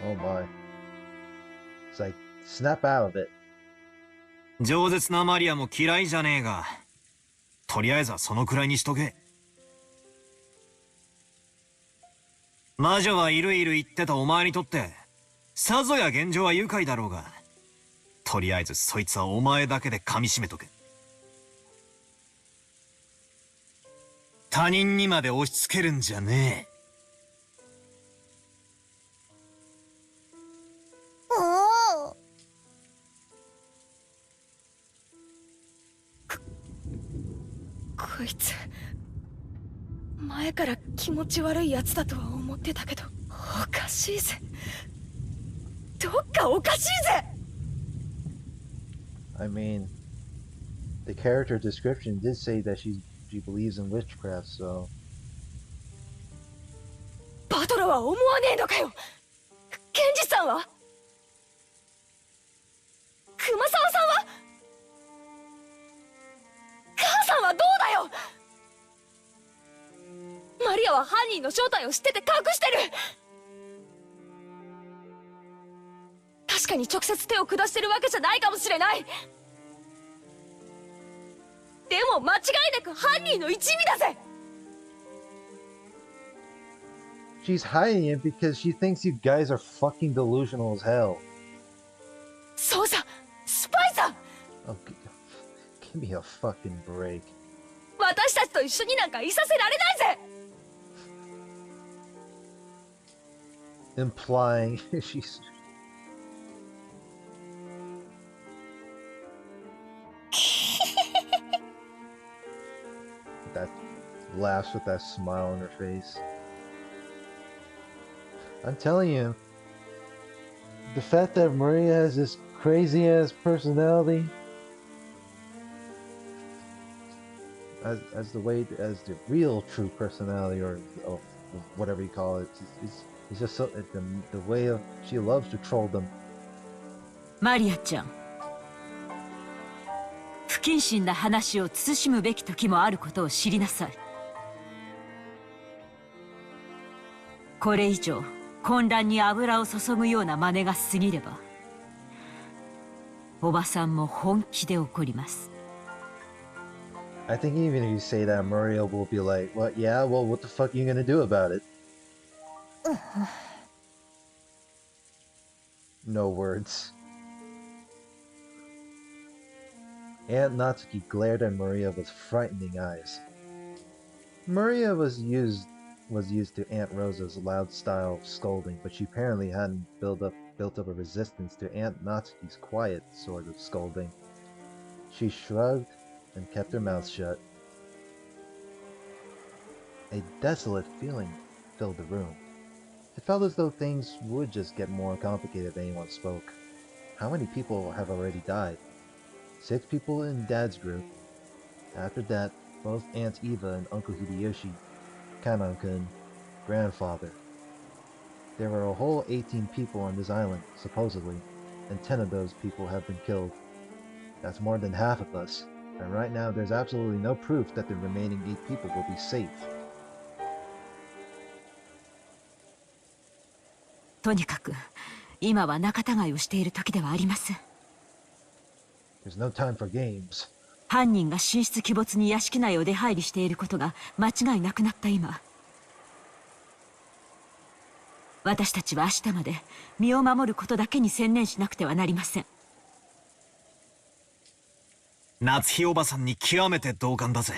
Oh my. It's like, snap out of it. 饒舌なマリアも嫌いじゃねえが、とりあえずはそのくらいにしとけ。魔女はいるいる言ってたお前にとって、さぞや現状は愉快だろうが、とりあえずそいつはお前だけで噛み締めとけ。他人にまで押し付けるんじゃねえ。おお。こいつ前から気持ち悪いやつだとは思ってたけど、おかしいぜ。どっかおかしいぜ。 I mean, the character description did say that she believes in witchcraft, so. バトラは思わねえのかよ。ケンジさんは、熊沢さんは、母さんはどうだよ。マリアは犯人の正体を知ってて隠してる。確かに直接手を下してるわけじゃないかもしれない。でも間違いなく犯人の一味だぜ。 She's hiding it because she thinks you guys are fucking delusional as hell. そうさ、スパイさ。 Oh, give me a fucking break. 私たちと一緒になんかいさせられないぜ。 Implying she's. That laughs with that smile on her face. I'm telling you, the fact that Maria has this crazy ass personality, as the real true personality, or whatever you call it, it's just so the way of she loves to troll them. マリアちゃん、不謹慎な話を慎むべき時もあることを知りなさい。これ以上混乱に油を注ぐような真似が過ぎればおばさんも本気で怒ります。I think even if you say that, Maria will be like, "Well, yeah, well, what the fuck are you gonna do about it?" No words. Aunt Natsuki glared at Maria with frightening eyes. Maria was used to Aunt Rosa's loud style of scolding, but she apparently hadn't built up a resistance to Aunt Natsuki's quiet sort of scolding. She shrugged and kept her mouth shut. A desolate feeling filled the room. It felt as though things would just get more complicated if anyone spoke. How many people have already died? 6 people in Dad's group. After that, both Aunt Eva and Uncle Hideyoshi, Kanan-kun, grandfather. There were a whole 18 people on this island, supposedly, and 10 of those people have been killed. That's more than half of us, and right now there's absolutely no proof that the remaining 8 people will be safe. とにかく今は仲違いをしている時ではありません。There's no time for games. 犯人が神出鬼没に屋敷内を出入りしていることが間違いなくなった今、私たちは明日まで身を守ることだけに専念しなくてはなりません。夏日おばさんに極めて同感だぜ。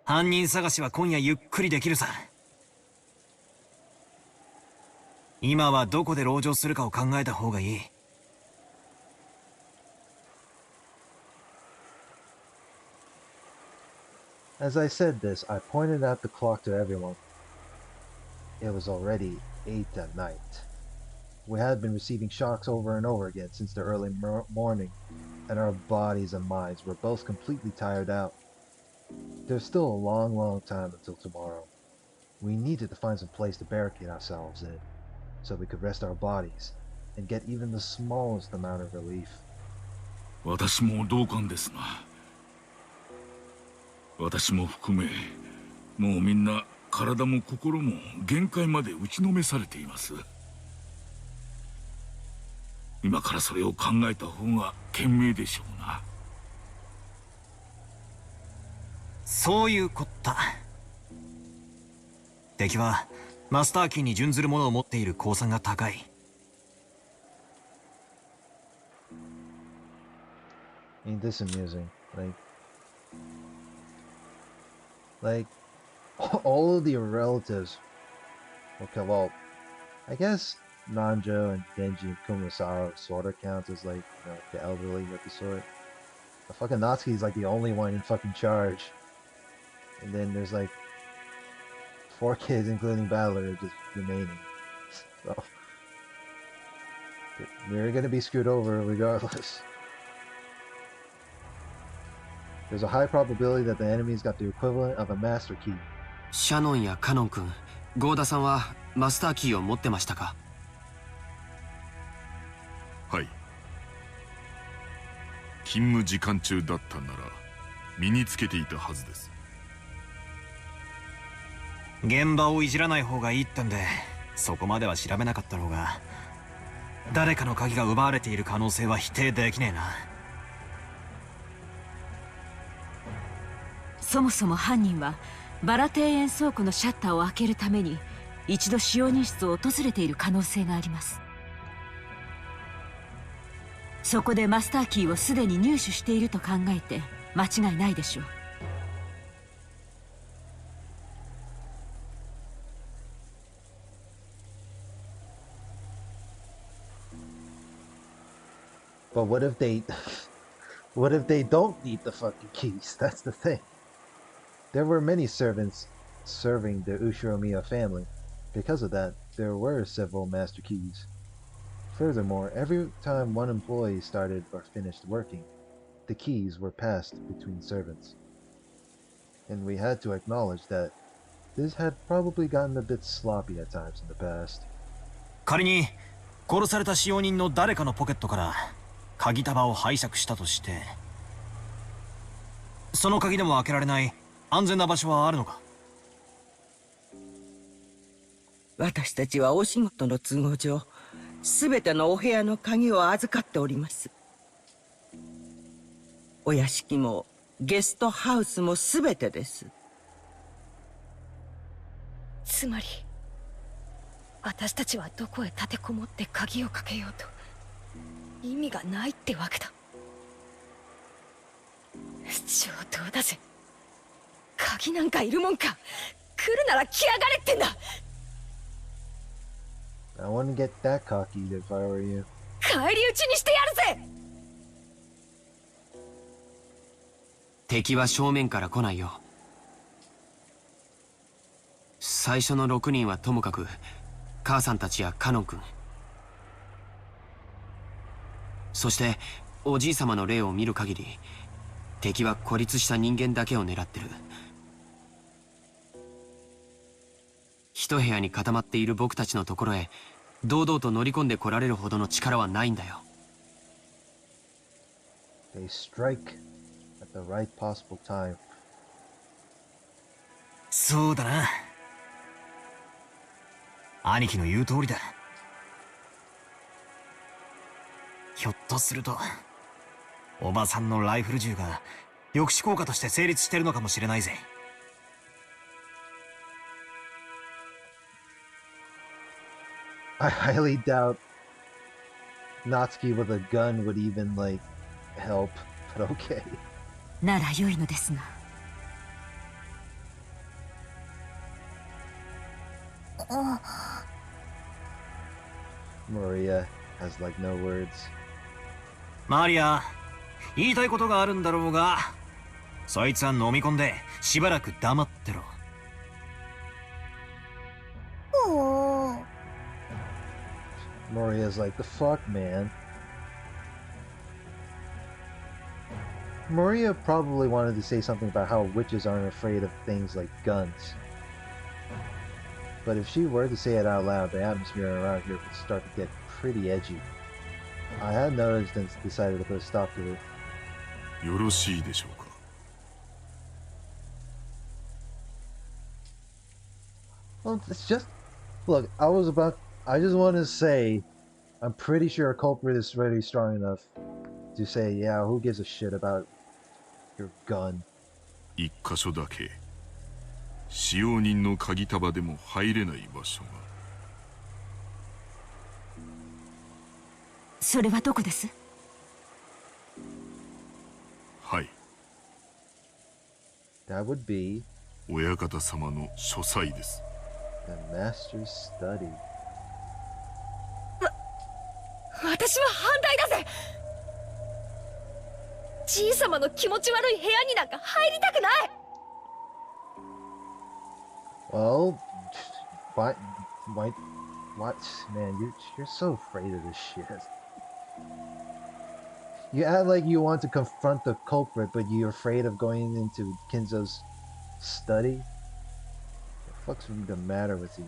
犯人探しは今夜ゆっくりできるさ。今はどこで籠城するかを考えた方がいい。As I said this, I pointed out the clock to everyone. It was already 8 at night. We had been receiving shocks over and over again since the early morning, and our bodies and minds were both completely tired out. There's still a long time until tomorrow. We needed to find some place to barricade ourselves in, so we could rest our bodies and get even the smallest amount of relief. 私も同感ですな。私も含め、もうみんな体も心も限界まで打ちのめされています。今からそれを考えた方が賢明でしょうな。そういうこった。敵はマスターキーに準ずるものを持っている公算が高い。Ain't this amusing? Like all of the relatives. Okay, well, I guess Nanjo and Denji and Kumasawa sort of counts as like, the elderly of the sort. The fucking Natsuki is like the only one in fucking charge. And then there's like 4 kids, including Battler, just remaining. So we're gonna be screwed over regardless. There's a high probability that the enemy's got the equivalent of a master key. シャノンやカノン君、ゴーダさんはマスターキーを持ってましたか？はい。勤務時間中だったなら身につけていたはずです。現場をいじらない方がいいってんでそこまでは調べなかったろうが、誰かの鍵が奪われている可能性は否定できねえな。そもそも犯人はバラ庭園倉庫のシャッターを開けるために一度使用人室を訪れている可能性があります。そこでマスターキーをすでに入手していると考えて間違いないでしょう。But what if they don't need the fucking keys? That's the thing. There were many servants serving the Ushiromiya family. Because of that, there were several master keys. Furthermore, every time one employee started or finished working, the keys were passed between servants. And we had to acknowledge that this had probably gotten a bit sloppy at times in the past. 仮に殺された使用人の誰かのポケットから鍵束を拝借したとして、その鍵でも開けられない安全な場所はあるのか？私たちはお仕事の都合上すべてのお部屋の鍵を預かっております。お屋敷もゲストハウスもすべてです。つまり私たちはどこへ立てこもって鍵をかけようと意味がないってわけだ。上等だぜ。鍵なんかいるもんか。来るなら来やがれってんだ。 I wouldn't get that cocky if I were you. 返り討ちにしてやるぜ。敵は正面から来ないよ。最初の6人はともかく母さんたちやカノン君、そしておじい様の霊を見る限り敵は孤立した人間だけを狙ってる。一部屋に固まっている僕たちのところへ堂々と乗り込んで来られるほどの力はないんだよ。They strike at the right possible time. そうだな。兄貴の言う通りだ。ひょっとするとおばさんのライフル銃が抑止効果として成立してるのかもしれないぜ。I highly doubt Natsuki with a gun would even like help, but okay. なら良いのですが。Maria has like no words. マリア、言いたいことがあるんだろうが、そいつは飲み込んでしばらく黙ってろ。おー。 Maria's like, the fuck, man. Maria probably wanted to say something about how witches aren't afraid of things like guns. But if she were to say it out loud, the atmosphere around here would start to get pretty edgy. I had noticed and decided to put a stop to it. よろしいでしょうか。Well, it's just... Look, I just want to say, I'm pretty sure a culprit is really strong enough to say, yeah, who gives a shit about your gun? 一箇所だけ使用人の鍵束でも入れない場所が。それはどこです？はい。That would be 親方様の書斎です。 the master's study. 私は反対だぜ。じい様の気持ち悪い部屋になんか入りたくない。 Well, what, what, man, you're so afraid of this shit. You act like you want to confront the culprit, but you're afraid of going into Kinzo's study? What the fuck's the matter with you?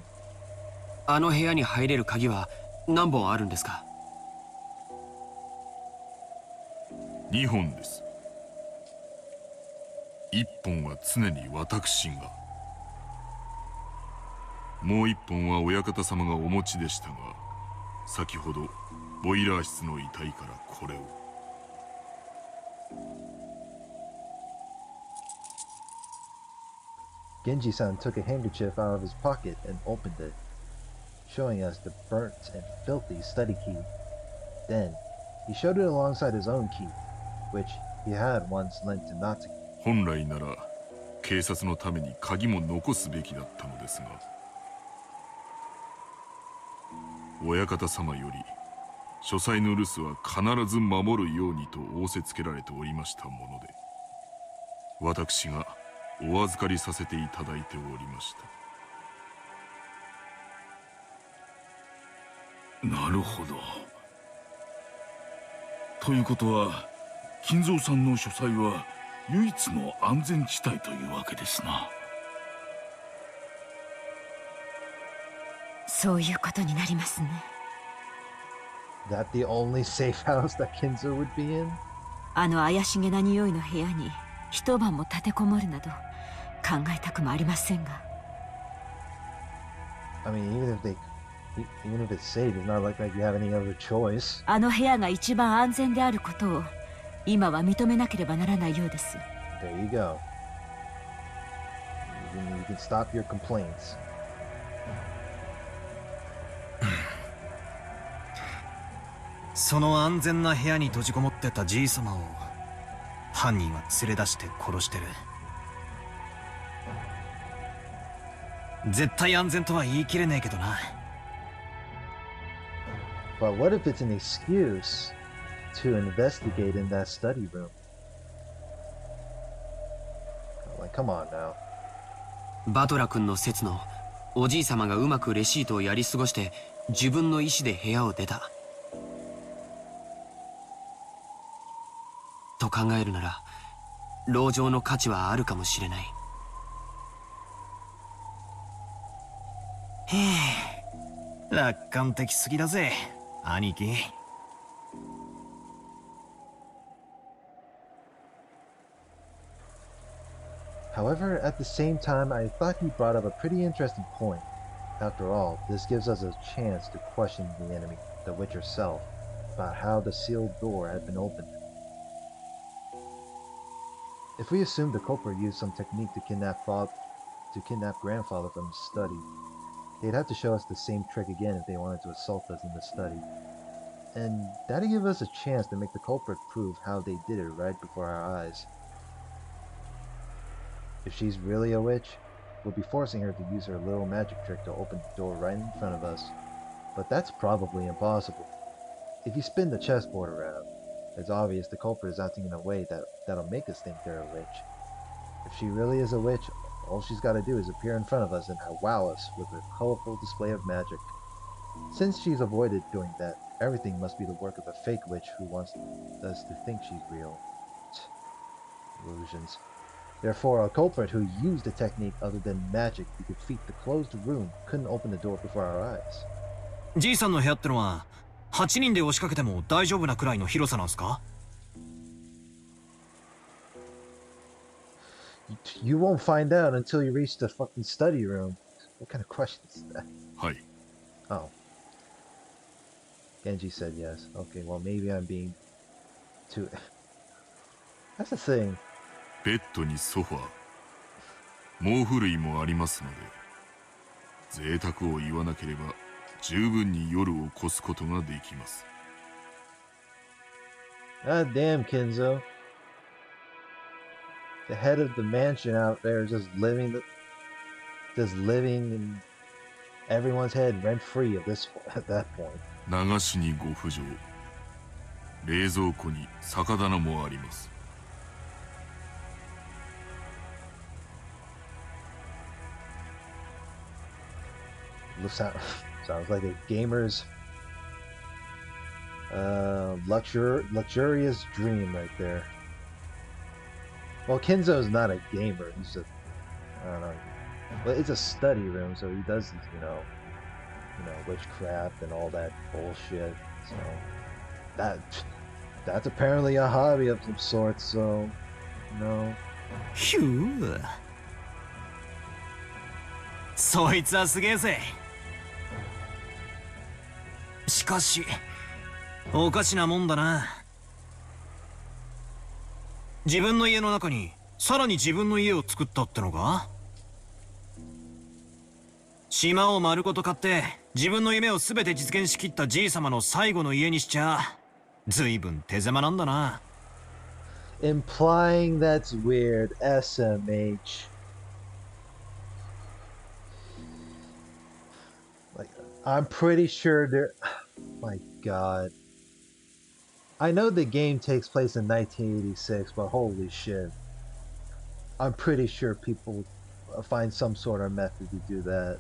あの部屋に入れる鍵は何本あるんですか2本です。1本は常に私が、もう1本は親方様がお持ちでしたが、先ほどボイラー室の遺体からこれを。Genji-san took a handkerchief out of his pocket and opened it, showing us the burnt and filthy study key. Then, he showed it alongside his own key, which he had once lent to Natsuki. 本来なら警察のために鍵も残すべきだったのですが、親方様より書斎の留守は必ず守るようにと仰せつけられておりましたもので、私がお預かりさせていただいておりました。なるほど。ということは金蔵さんの書斎は唯一の安全地帯というわけですな。そういうことになりますね。That the only safe house that Kinzo would be in? あの怪しげな匂いの部屋に一晩も立てこもるなど考えたくもありませんが。I mean, even if they Even if it's safe, it's not like you have any other choice. あの部屋が一番安全であることを今は認めなければならないようです。There you go. You can stop your complaints. その安全な部屋に閉じこもってたじいさまを犯人は連れ出して殺してる。絶対安全とは言い切れねえけどな。But what if it's an excuse to investigate in that study room? Like, come on now. バトラ君の説のおじいさまがうまくレシートをやり過ごして自分の意思で部屋を出たと考えるなら籠城の価値はあるかもしれない。へえ、楽観的すぎだぜ兄貴。However, at the same time, I thought he brought up a pretty interesting point. After all, this gives us a chance to question the enemy, the witch herself, about how the sealed door had been opened. If we assume the culprit used some technique to kidnap grandfather from his study, they'd have to show us the same trick again if they wanted to assault us in the study. And that'd give us a chance to make the culprit prove how they did it right before our eyes. If she's really a witch, we'll be forcing her to use her little magic trick to open the door right in front of us. But that's probably impossible. If you spin the chessboard around, it's obvious the culprit is acting in a way that'll make us think they're a witch. If she really is a witch, all she's got to do is appear in front of us and wow us with a colorful display of magic. Since she's avoided doing that, everything must be the work of a fake witch who wants us to think she's real. Illusions. Therefore, a culprit who used a technique other than magic to defeat the closed room couldn't open the door before our eyes. じいさんの部屋ってのは8人で押しかけても大丈夫なくらいの広さなんすか？ You won't find out until you reach the fucking study room. What kind of question is that? はい。 Oh. Genji said yes. Okay, well maybe I'm being too... That's the thing. ベッドにソファー、毛布類もありますので、贅沢を言わなければ十分に夜を越すことができます。God damn, Kinzo. The head of the mansion out there just living in everyone's head rent free at that point. 流しにご浮上、冷蔵庫に酒棚もあります。Sounds like a gamer's luxurious dream right there. Well, Kinzo's not a gamer. He's just, I don't know. But it's a study room, so he does, witchcraft and all that bullshit. So that's apparently a hobby of some sort. So, Phew. そいつはすげえぜ。しかしおかしなもんだな。自分の家の中にさらに自分の家を作ったってのか？島を丸ごと買って自分の夢を全て実現しきったじいさまの最後の家にしちゃ随分手狭なんだな。Implying that's weird. SMH. Like, I'm pretty sure there... My god. I know the game takes place in 1986, but holy shit. I'm pretty sure people find some sort of method to do that.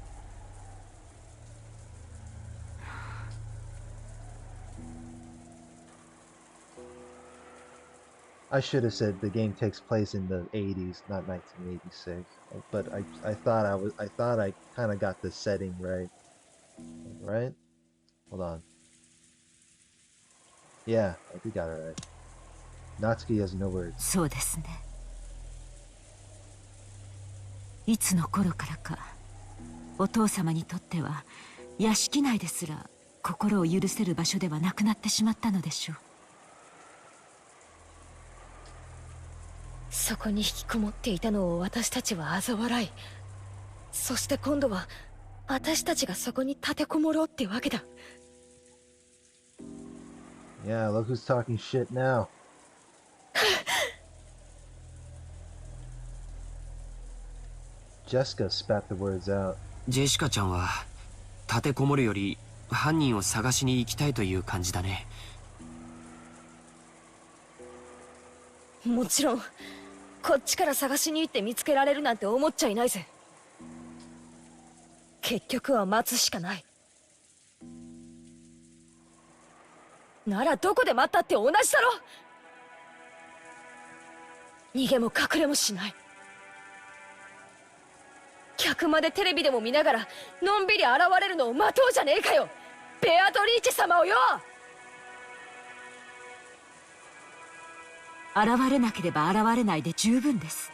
I should have said the game takes place in the 80s, not 1986. But I thought I kind of got the setting right. Right? Hold on. Yeah, I think I got it right. Natsuki has no words. そうですね。いつの頃からかお父様にとっては屋敷内ですら心を許せる場所ではなくなってしまったのでしょう。そこに引きこもっていたのを私たちは嘲笑い、そして今度は私たちがそこに立てこもろうってわけだ。Yeah, look who's talking shit now. Jessica spat the words out. ジェシカちゃんは立てこもるより犯人を探しに行きたいという感じだね。もちろんこっちから探しに行って見つけられるなんて思っちゃいないぜ。結局は待つしかない。ならどこで待ったって同じだろ。逃げも隠れもしない。客までテレビでも見ながらのんびり現れるのを待とうじゃねえかよ、ベアトリーチェ様をよ。現れなければ現れないで十分です。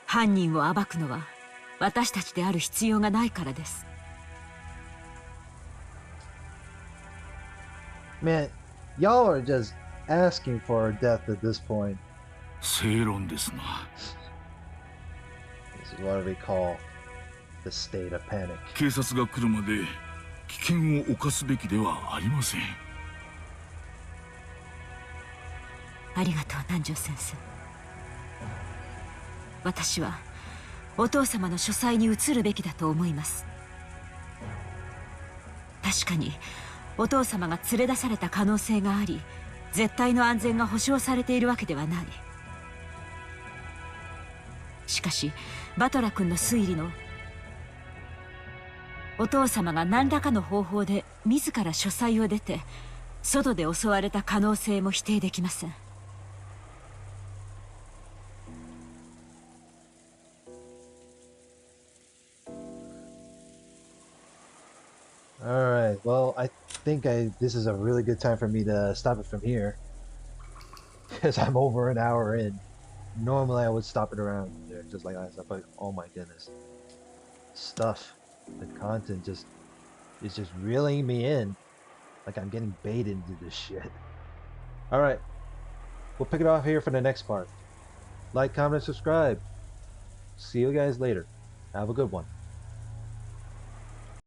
犯人を暴くのは私たちである必要がないからです。Man, y'all are just asking for her death at this point. 正論ですな。This is what we call the state of panic. 警察が来るまで危険を冒すべきではありません。ありがとう南條先生。私はお父様の書斎に移るべきだと思います。確かにお父様が連れ出された可能性があり、絶対の安全が保証されているわけではない。しかしバトラ君の推理のお父様が何らかの方法で自ら書斎を出て外で襲われた可能性も否定できません。Alright, well, I think this is a really good time for me to stop it from here. Because I'm over an hour in. Normally I would stop it around there, just like that, but oh my goodness. Stuff. The content is just reeling me in. Like I'm getting baited into this shit. Alright. We'll pick it off here for the next part. Like, comment, and subscribe. See you guys later. Have a good one.